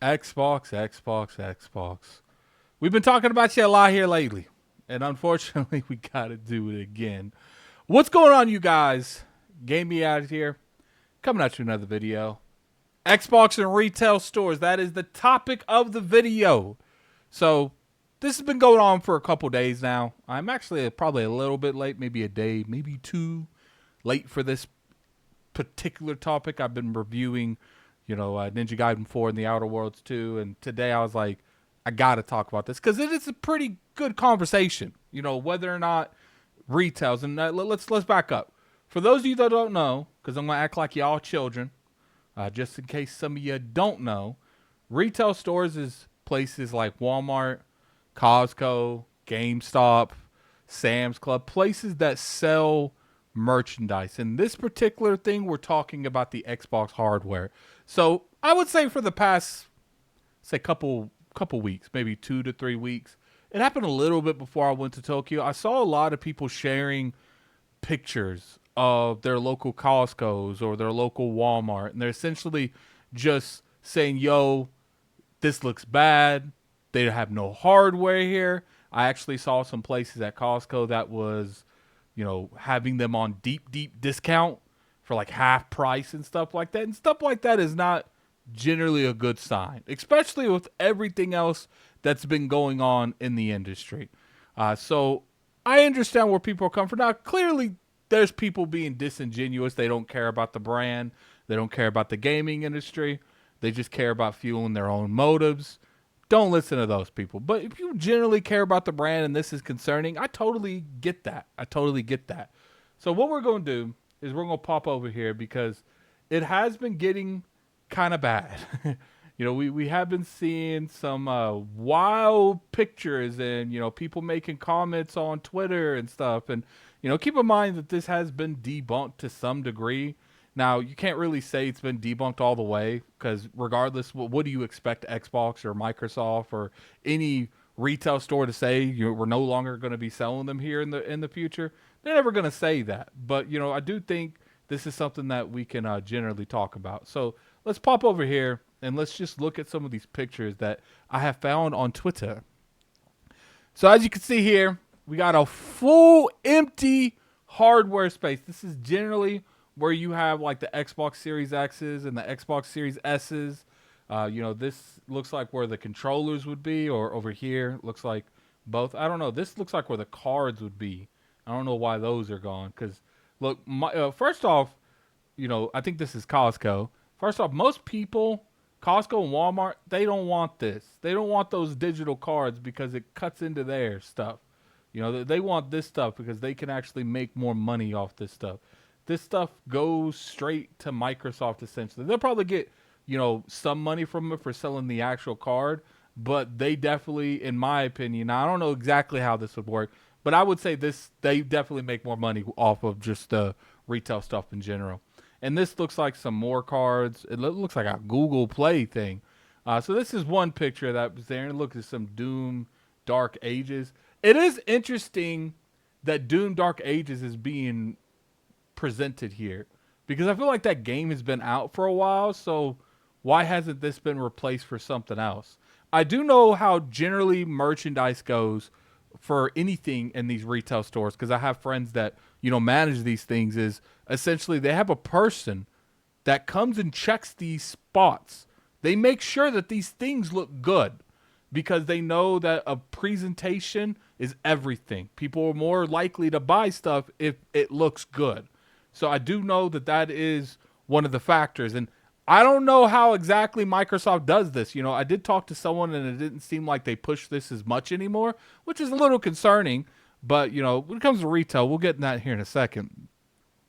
Xbox. We've been talking about you a lot here lately, and unfortunately, we gotta do it again. What's going on, you guys? Game Me Out here, coming at you another video. Xbox and retail stores. That is the topic of the video. So this has been going on for a couple days now. I'm actually probably a little bit late, maybe a day, maybe two late for this particular topic. I've been reviewing, Ninja Gaiden 4 and the Outer Worlds 2, and today I was like, I gotta talk about this because it is a pretty good conversation. Whether or not retails and let's back up. For those of you that don't know, because I'm gonna act like y'all children, just in case some of you don't know, retail stores is places like Walmart, Costco, GameStop, Sam's Club, places that sell merchandise. In this particular thing, we're talking about the Xbox hardware. So I would say for the past, say, couple weeks, maybe 2 to 3 weeks, it happened a little bit before I went to Tokyo. I saw a lot of people sharing pictures of their local Costco's or their local Walmart, and they're essentially just saying, "Yo, this looks bad. They have no hardware here." I actually saw some places at Costco that was, having them on deep discount for like half price and stuff like that. And stuff like that is not generally a good sign, especially with everything else that's been going on in the industry. So I understand where people are coming from. Now, clearly, there's people being disingenuous. They don't care about the brand. They don't care about the gaming industry. They just care about fueling their own motives. Don't listen to those people. But if you generally care about the brand and this is concerning, I totally get that. So what we're going to do is we're going to pop over here because it has been getting kind of bad. We have been seeing some wild pictures and, people making comments on Twitter and stuff. And, keep in mind that this has been debunked to some degree. Now, you can't really say it's been debunked all the way because regardless, what do you expect Xbox or Microsoft or any retail store to say? We're no longer going to be selling them here in the future. They're never going to say that. But, I do think this is something that we can generally talk about. So let's pop over here and let's just look at some of these pictures that I have found on Twitter. So as you can see here, we got a full empty hardware space. This is generally where you have like the Xbox Series X's and the Xbox Series S's. This looks like where the controllers would be, or over here looks like both. I don't know. This looks like where the cards would be. I don't know why those are gone. Because look, first off, I think this is Costco. First off, most people, Costco and Walmart, they don't want this. They don't want those digital cards because it cuts into their stuff. They want this stuff because they can actually make more money off this stuff. This stuff goes straight to Microsoft essentially. They'll probably get, some money from it for selling the actual card, but they definitely, in my opinion, I don't know exactly how this would work, but I would say they definitely make more money off of just the retail stuff in general. And this looks like some more cards. It looks like a Google Play thing. So this is one picture that was there. And look at some Doom Dark Ages. It is interesting that Doom Dark Ages is being presented here because I feel like that game has been out for a while. So why hasn't this been replaced for something else? I do know how generally merchandise goes for anything in these retail stores because I have friends that manage these things. Is essentially they have a person that comes and checks these spots. They make sure that these things look good because they know that a presentation is everything. People are more likely to buy stuff if it looks good. So I do know that is one of the factors. And I don't know how exactly Microsoft does this. I did talk to someone and it didn't seem like they push this as much anymore, which is a little concerning. But, when it comes to retail, we'll get in that here in a second.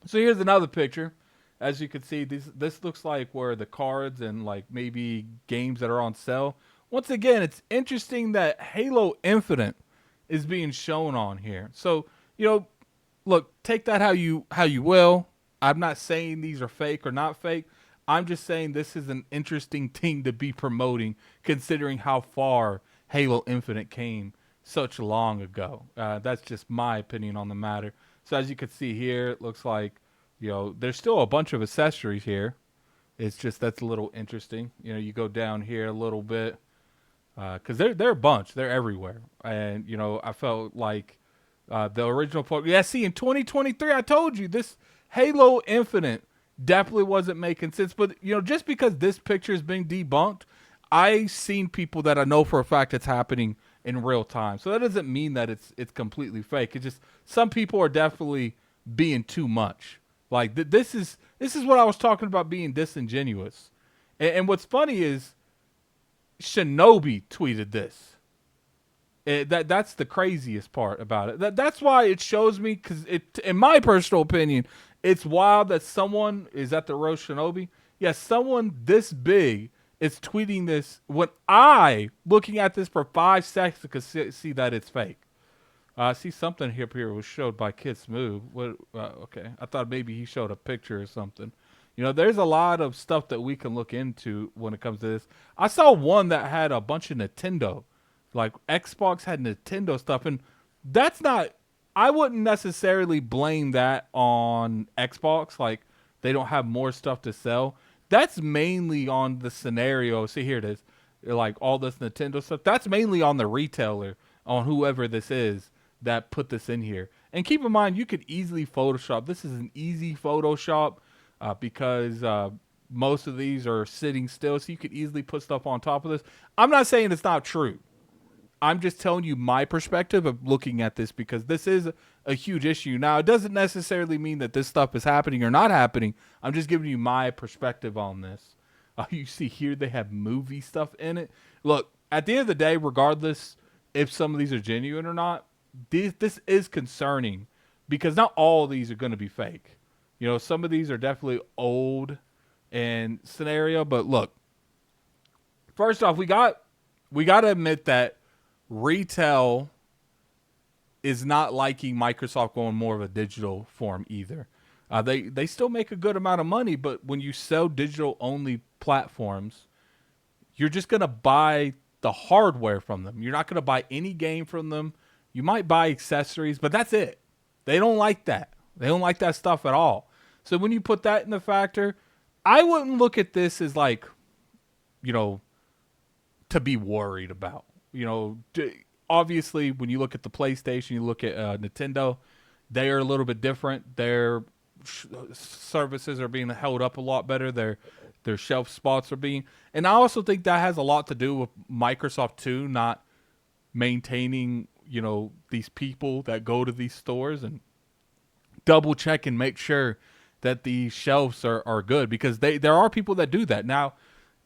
So here's another picture. As you can see, this looks like where the cards and like maybe games that are on sale. Once again, it's interesting that Halo Infinite is being shown on here. So, look, take that how you will. I'm not saying these are fake or not fake. I'm just saying this is an interesting thing to be promoting considering how far Halo Infinite came such long ago. That's just my opinion on the matter. So as you can see here, it looks like, there's still a bunch of accessories here. It's just that's a little interesting. You know, you go down here a little bit because they're a bunch. They're everywhere, and you know, I felt like the original part. Yeah, see, in 2023, I told you this Halo Infinite definitely wasn't making sense. But you know, just because this picture is being debunked, I've seen people that I know for a fact it's happening in real time. So that doesn't mean that it's completely fake. It's just some people are definitely being too much. Like this is what I was talking about being disingenuous. And what's funny is Shinobi tweeted this. That's the craziest part about it. That's why it shows me because it, in my personal opinion, it's wild that someone is at the roast Shinobi. Yes, someone this big is tweeting this when I, looking at this for 5 seconds, could see that it's fake. I see something here was showed by Kid Smooth. What? Okay, I thought maybe he showed a picture or something. You know, there's a lot of stuff that we can look into when it comes to this. I saw one that had a bunch of Nintendo, like Xbox had Nintendo stuff, and that's not. I wouldn't necessarily blame that on Xbox. Like they don't have more stuff to sell. That's mainly on the scenario. See, here it is. Like all this Nintendo stuff. That's mainly on the retailer, on whoever this is that put this in here. And keep in mind, you could easily Photoshop. This is an easy Photoshop because most of these are sitting still, so you could easily put stuff on top of this. I'm not saying it's not true. I'm just telling you my perspective of looking at this because this is a huge issue. Now, it doesn't necessarily mean that this stuff is happening or not happening. I'm just giving you my perspective on this. You see here they have movie stuff in it. Look, at the end of the day, regardless if some of these are genuine or not, this is concerning because not all of these are going to be fake. You know, some of these are definitely old and scenario. But look, first off, we got to admit that retail is not liking Microsoft going more of a digital form either. They still make a good amount of money, but when you sell digital only platforms, you're just going to buy the hardware from them. You're not going to buy any game from them. You might buy accessories, but that's it. They don't like that. They don't like that stuff at all. So when you put that in the factor, I wouldn't look at this as like, you know, to be worried about. You know, obviously when you look at the PlayStation, you look at Nintendo, they are a little bit different. Their services are being held up a lot better. Their shelf spots are being, and I also think that has a lot to do with Microsoft too, not maintaining, you know, these people that go to these stores and double check and make sure that the shelves are good because there are people that do that. Now,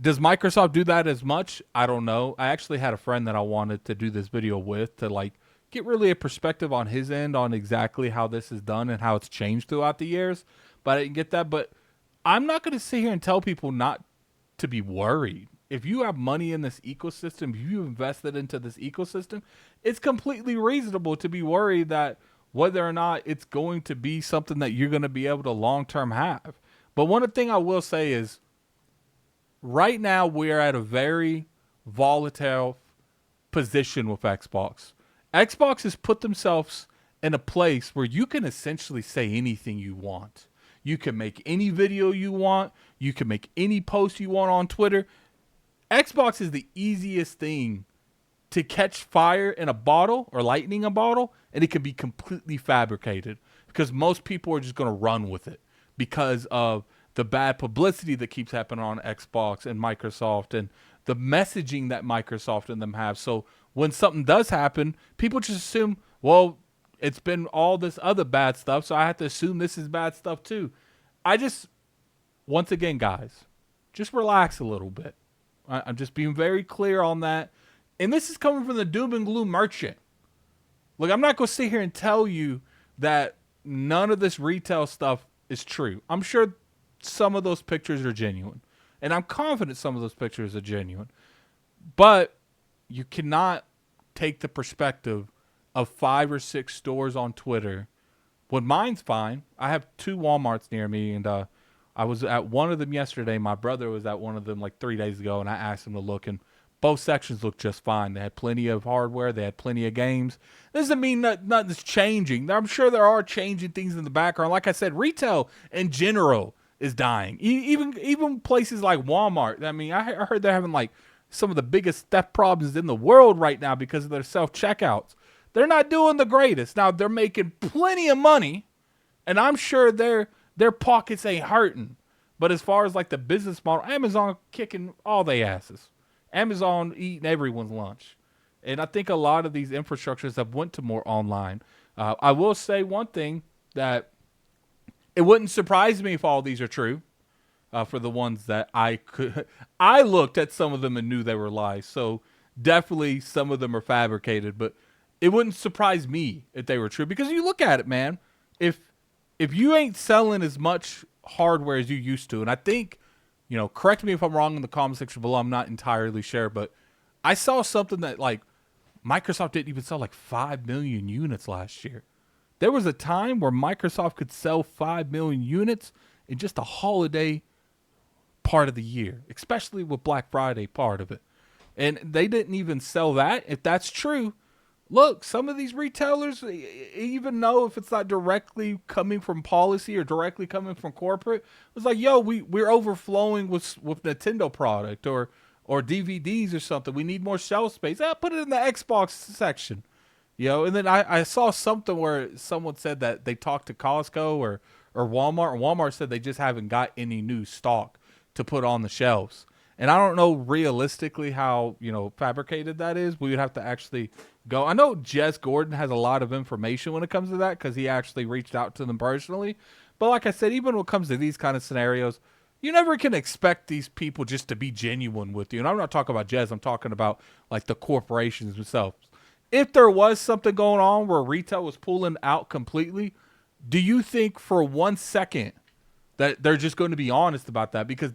does Microsoft do that as much? I don't know. I actually had a friend that I wanted to do this video with to like get really a perspective on his end on exactly how this is done and how it's changed throughout the years, but I didn't get that. But I'm not going to sit here and tell people not to be worried. If you have money in this ecosystem, if you invested into this ecosystem, it's completely reasonable to be worried that whether or not it's going to be something that you're going to be able to long-term have. But one thing I will say is right now we're at a very volatile position with Xbox. Xbox has put themselves in a place where you can essentially say anything you want. You can make any video you want. You can make any post you want on Twitter. Xbox is the easiest thing to catch fire in a bottle or lightning a bottle, and it can be completely fabricated because most people are just going to run with it because of the bad publicity that keeps happening on Xbox and Microsoft and the messaging that Microsoft and them have. So when something does happen, people just assume, well, it's been all this other bad stuff, so I have to assume this is bad stuff too. Once again, guys, just relax a little bit. I'm just being very clear on that. And this is coming from the doom and gloom merchant. Look, I'm not going to sit here and tell you that none of this retail stuff is true. I'm sure some of those pictures are genuine. And I'm confident some of those pictures are genuine. But you cannot take the perspective of 5 or 6 stores on Twitter. When mine's fine. I have 2 Walmarts near me, and I was at one of them yesterday. My brother was at one of them like 3 days ago, and I asked him to look, and both sections looked just fine. They had plenty of hardware. They had plenty of games. This doesn't mean nothing's changing. I'm sure there are changing things in the background. Like I said, retail in general is dying. Even places like Walmart. I mean, I heard they're having like some of the biggest theft problems in the world right now because of their self-checkouts. They're not doing the greatest. Now, they're making plenty of money, and I'm sure their pockets ain't hurting. But as far as like the business model, Amazon kicking all they asses. Amazon eating everyone's lunch. And I think a lot of these infrastructures have went to more online. I will say one thing, that it wouldn't surprise me if all these are true. For the ones that I looked at some of them and knew they were lies. So definitely some of them are fabricated, but it wouldn't surprise me if they were true, because you look at it, man. If you ain't selling as much hardware as you used to, and I think, correct me if I'm wrong in the comment section below. I'm not entirely sure, but I saw something that like Microsoft didn't even sell like 5 million units last year. There was a time where Microsoft could sell 5 million units in just a holiday part of the year, especially with Black Friday part of it. And they didn't even sell that. If that's true, look, some of these retailers, even though if it's not directly coming from policy or directly coming from corporate, it's like, yo, we're overflowing with Nintendo product or DVDs or something. We need more shelf space. Put it in the Xbox section. And then I saw something where someone said that they talked to Costco or Walmart, and Walmart said they just haven't got any new stock to put on the shelves. And I don't know realistically how, fabricated that is. We would have to actually go. I know Jess Gordon has a lot of information when it comes to that, because he actually reached out to them personally. But like I said, even when it comes to these kind of scenarios, you never can expect these people just to be genuine with you. And I'm not talking about Jess. I'm talking about like the corporations themselves. If there was something going on where retail was pulling out completely, do you think for 1 second that they're just going to be honest about that? Because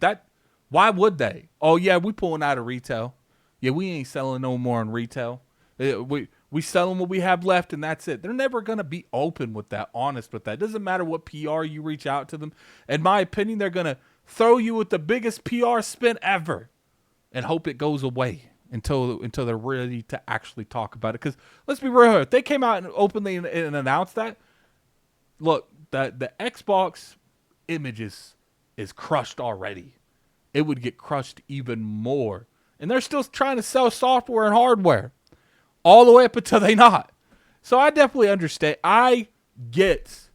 why would they? Oh yeah, we pulling out of retail. Yeah, we ain't selling no more in retail. We selling what we have left, and that's it. They're never going to be open with that, honest with that. It doesn't matter what PR you reach out to them. In my opinion, they're going to throw you with the biggest PR spin ever and hope it goes away until they're ready to actually talk about it. Because let's be real here, if they came out and openly and announced that, look, the Xbox images is crushed already. It would get crushed even more. And they're still trying to sell software and hardware all the way up until they not. So I definitely understand. I get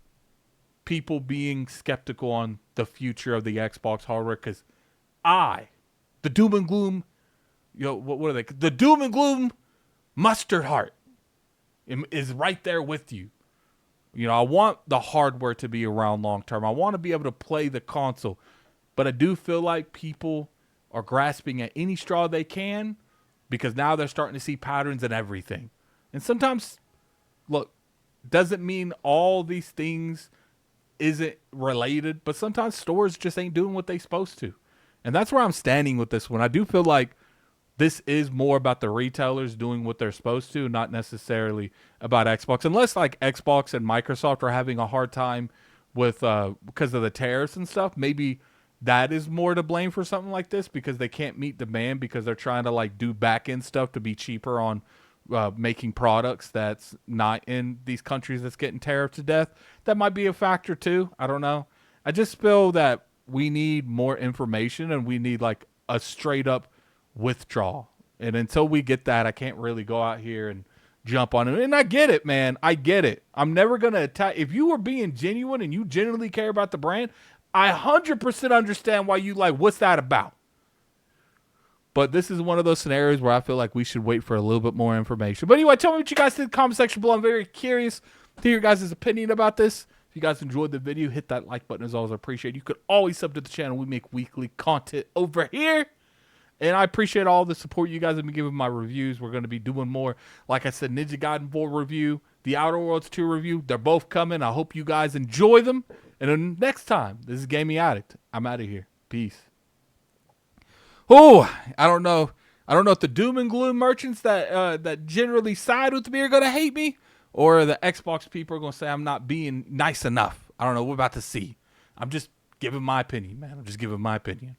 people being skeptical on the future of the Xbox hardware, because the doom and gloom, what are they? The doom and gloom mustard heart is right there with you. I want the hardware to be around long term. I want to be able to play the console. But I do feel like people are grasping at any straw they can, because now they're starting to see patterns in everything. And sometimes, look, doesn't mean all these things isn't related, but sometimes stores just ain't doing what they supposed to. And that's where I'm standing with this one. I do feel like this is more about the retailers doing what they're supposed to, not necessarily about Xbox. Unless like Xbox and Microsoft are having a hard time with because of the tariffs and stuff, maybe that is more to blame for something like this, because they can't meet demand because they're trying to like do back end stuff to be cheaper on making products that's not in these countries that's getting tariffed to death. That might be a factor too. I don't know. I just feel that we need more information, and we need like a straight up withdrawal. And until we get that, I can't really go out here and jump on it. And I get it, man. I get it. I'm never going to attack. If you were being genuine and you genuinely care about the brand, I 100% understand why you like, what's that about? But this is one of those scenarios where I feel like we should wait for a little bit more information. But anyway, tell me what you guys think in the comment section below. I'm very curious to hear your guys' opinion about this. If you guys enjoyed the video, hit that like button as always. I appreciate it. You could always sub to the channel. We make weekly content over here. And I appreciate all the support you guys have been giving my reviews. We're going to be doing more. Like I said, Ninja Gaiden 4 review, The Outer Worlds 2 review. They're both coming. I hope you guys enjoy them. And then next time, this is Gaming Addict. I'm out of here. Peace. Oh, I don't know. I don't know if the doom and gloom merchants that generally side with me are going to hate me, or the Xbox people are going to say I'm not being nice enough. I don't know. We're about to see. I'm just giving my opinion, man. I'm just giving my opinion.